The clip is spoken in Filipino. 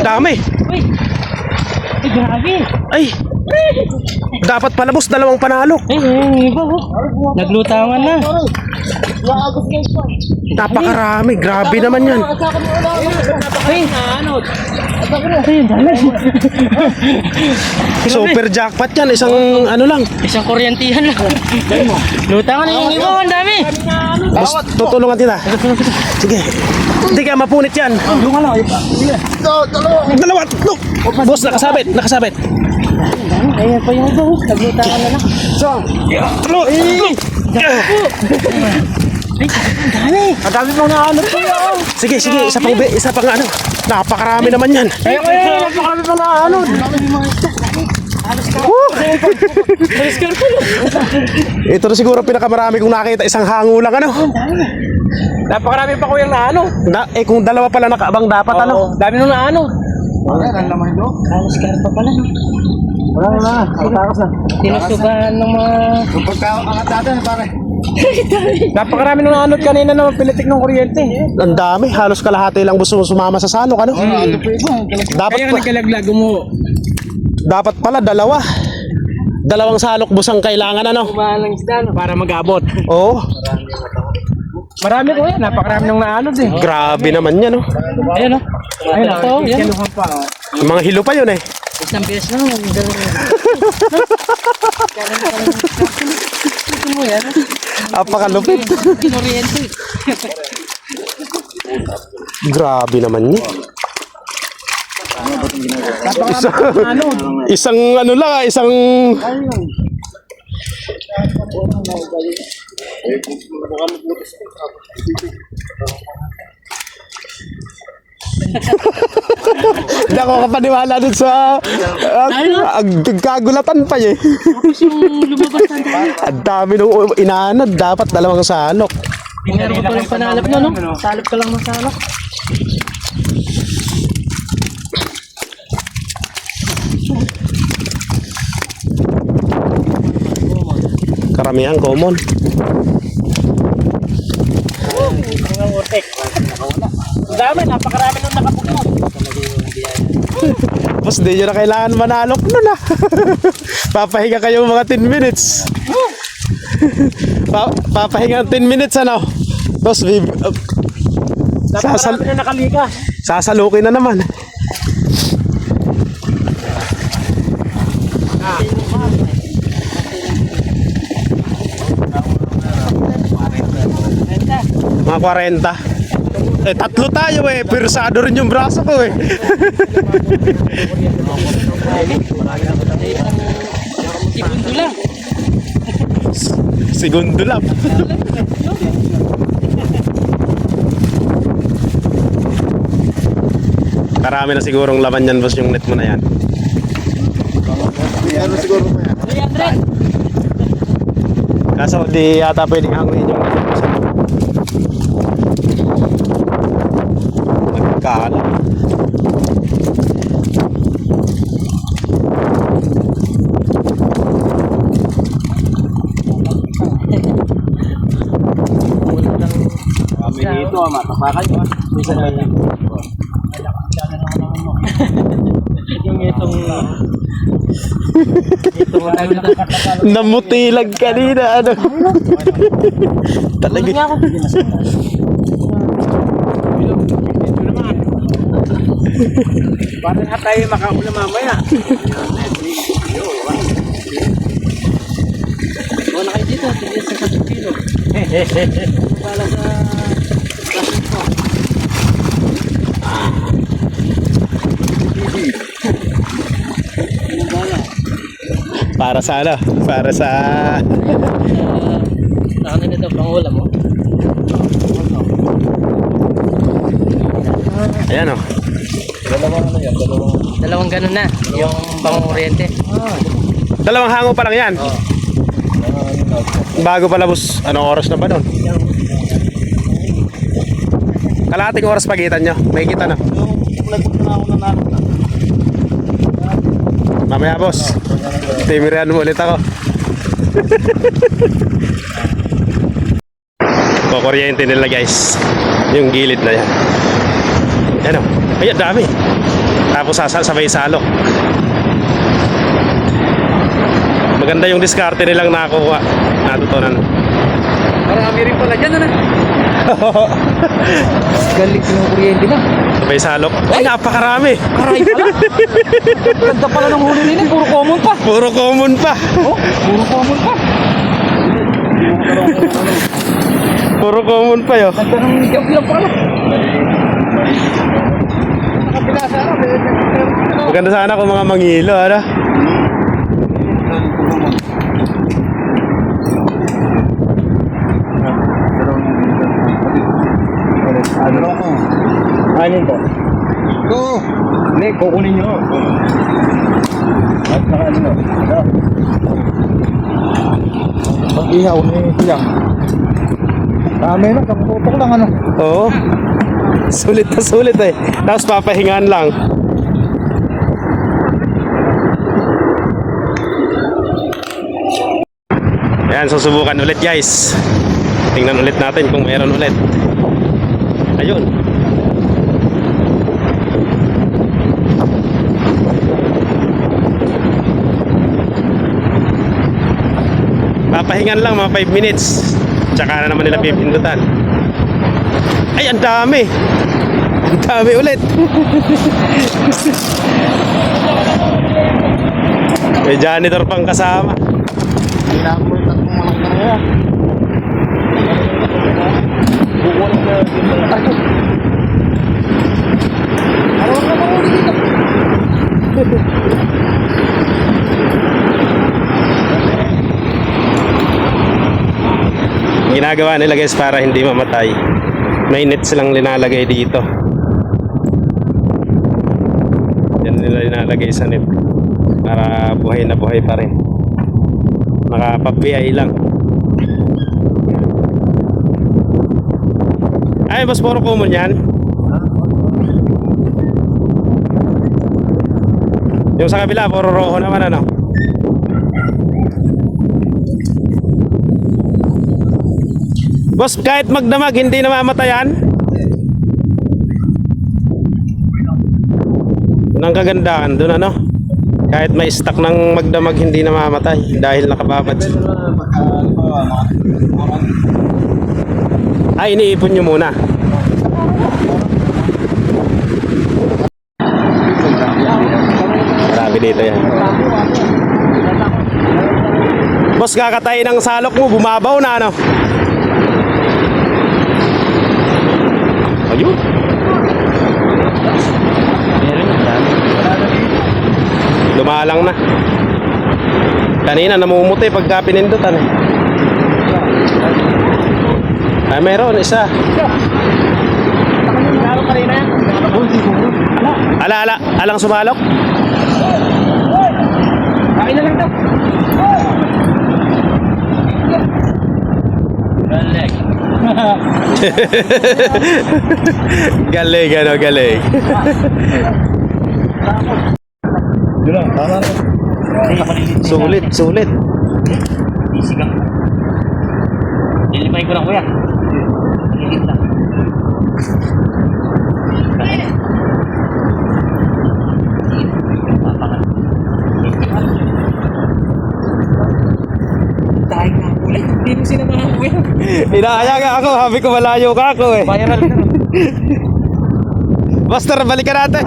dami. Uy! Ay, grabe! Ay! Dapat pala boss, dalawang panalo. Ay, iba oh. Naglutangan na. Napakarami, grabe naman yan. Ay, ay, dami. Super jackpot yan, isang ano lang. Isang kuryentihan lang. Lutangan na yung iba, ang dami. Boss, tutulungan kita. Sige. Hindi ka mapunit yan. Dalawa, tatlo. Boss, nakasabit, nakasabit. Ayan pa yung iba, naglutangan na lang. Tatlo, tatlo. Dami. Ang dami pang naanot ko yun. Sige, sige, isa pang ano. Napakarami naman yan. Napakarami pang naanot. Ito na siguro pinakamarami kong nakita, isang hango lang ano. Napakarami pa ko yung naano. Kung dalawa pala nakaabang dapat ano. Dami nung naano. Ang laman doon. Alas karpa pala. Wala na. Pagkakas na. Tinusubahan ng mga... Yung pagkaangat natin, pare. Napakarami nung naanot kanina na pilitik ng kuryente. Ang dami, halos kalahati lang gusto sumama sa salok ano. Ano po ito? Dapat nagkalaglag mo. dapat pala dalawang salok bus ang kailangan ano. Kumalang isda para mag-abot. Oo. Marami ko yan. Napakarami nung naanot eh. Grabe naman yan oh. Ayun o. Ayun o. Yan. Yung mga hilo pa yun eh. Isang beses lang. Ito mo yan. Apakalupit. Kinuryente. Grabe naman yun. Isang ano lang, isang hindi ako kapaniwala dun sa kagulatan pa eh. Ang dami nung inaanad, dapat dalawang salok. Meron ko palang panalap na no? Salap ka lang masalap. Karamihan common. Ang dami, napakarami nung nakapugno. Tapos di nyo na kailangan manalok nun ah. Papahinga kayo mga 10 minutes. Papahinga 10 minutes ano. Tapos Napakarami na nakalika. sasalukin na naman. Mga 40. Tatlo tayo eh. Pirsado rin yung braso ko eh. Segundo lang. Segundo lang. Karami na sigurong laman yan boss yung net mo na yan. Ano siguro mo yan? 300. Kaso di yata pwedeng hanguin yung net mo sa magkala. Kami dito, matapakan nyo. Yung itong Namutilag kanina ano. Talaga. Para na tayo makaula mamaya. Wala kayo dito, tigil sa 10 kilo. Para sa plastic mo. Para sa ano? Para sa Nakanin ito, pang ulam mo. ayan oh. Dalawang ganun na, yung pang-oriente. Dalawang hango pa lang yan. Bago pala boss, anong oras na ba nun? Kalahating oras pagitan nyo, may kita na. Mamaya boss, timirihan mo ulit ako. Kukuryente nila guys, yung gilid na yan. Ano? Ay, dami. Tapos sabay salok. Maganda yung diskarte nilang nakuha. Natutunan. Marami rin pala dyan, ano? Galing ng kuryente na. Sabay salok. Ay, napakarami. Aray pala. Ganda pala ng huli nila. Puro common pa. Puro common pa. Oh, puro common pa. Puro common pa yo. Ganda ng jump lang pala. Maganda sana kung mga mangilo, ano? Ano ako? Alin po? Oo. Hindi, kukunin nyo. At naka ano? Mag-ihaw ni Siyang. Dami na, kaputok lang ano. Oo. Sulit na sulit eh. Tapos papahingaan lang. Ayan, susubukan ulit guys. Tingnan ulit natin kung mayroon ulit. Ayun. Papahingan lang mga 5 minutes. Tsaka na naman nila pipindutan. Ay, ang dami. Ang dami ulit. May janitor pang kasama. Hindi na ako yung tatlong malaki na yan. Kukunin na yung tayo. Araw na mga ulit dito. Ginagawa nila guys para hindi mamatay. May net silang linalagay dito. Yan nila linalagay sa net para buhay na buhay pa rin. Nakapabiyay lang. Ay, mas puro common yan. Yung sa kabila, puro roho naman ano. Boss, kahit magdamag, hindi namamatayan? Yun ang kagandahan doon ano. Kahit may stock ng magdamag, hindi namamatay dahil nakababad. Ay, iniipon nyo muna. Marami dito yan. Boss, kakatay ng salok mo, bumabaw na ano. Ayun. Lumalang na. Kanina namumuti pagka pinindutan eh. Ay, meron isa. Ala, alang sumalok. Kain na lang daw. Galing, ano, galing. Yun lang, tama na. Sulit, sulit. Isigang. Nilipay ko lang kuya. Nilip lang. Dahil na ulit. Hindi mo sila makakuya. Inaaya ako, habi ko malayo ka ako eh. Viral na. Master, balikan natin.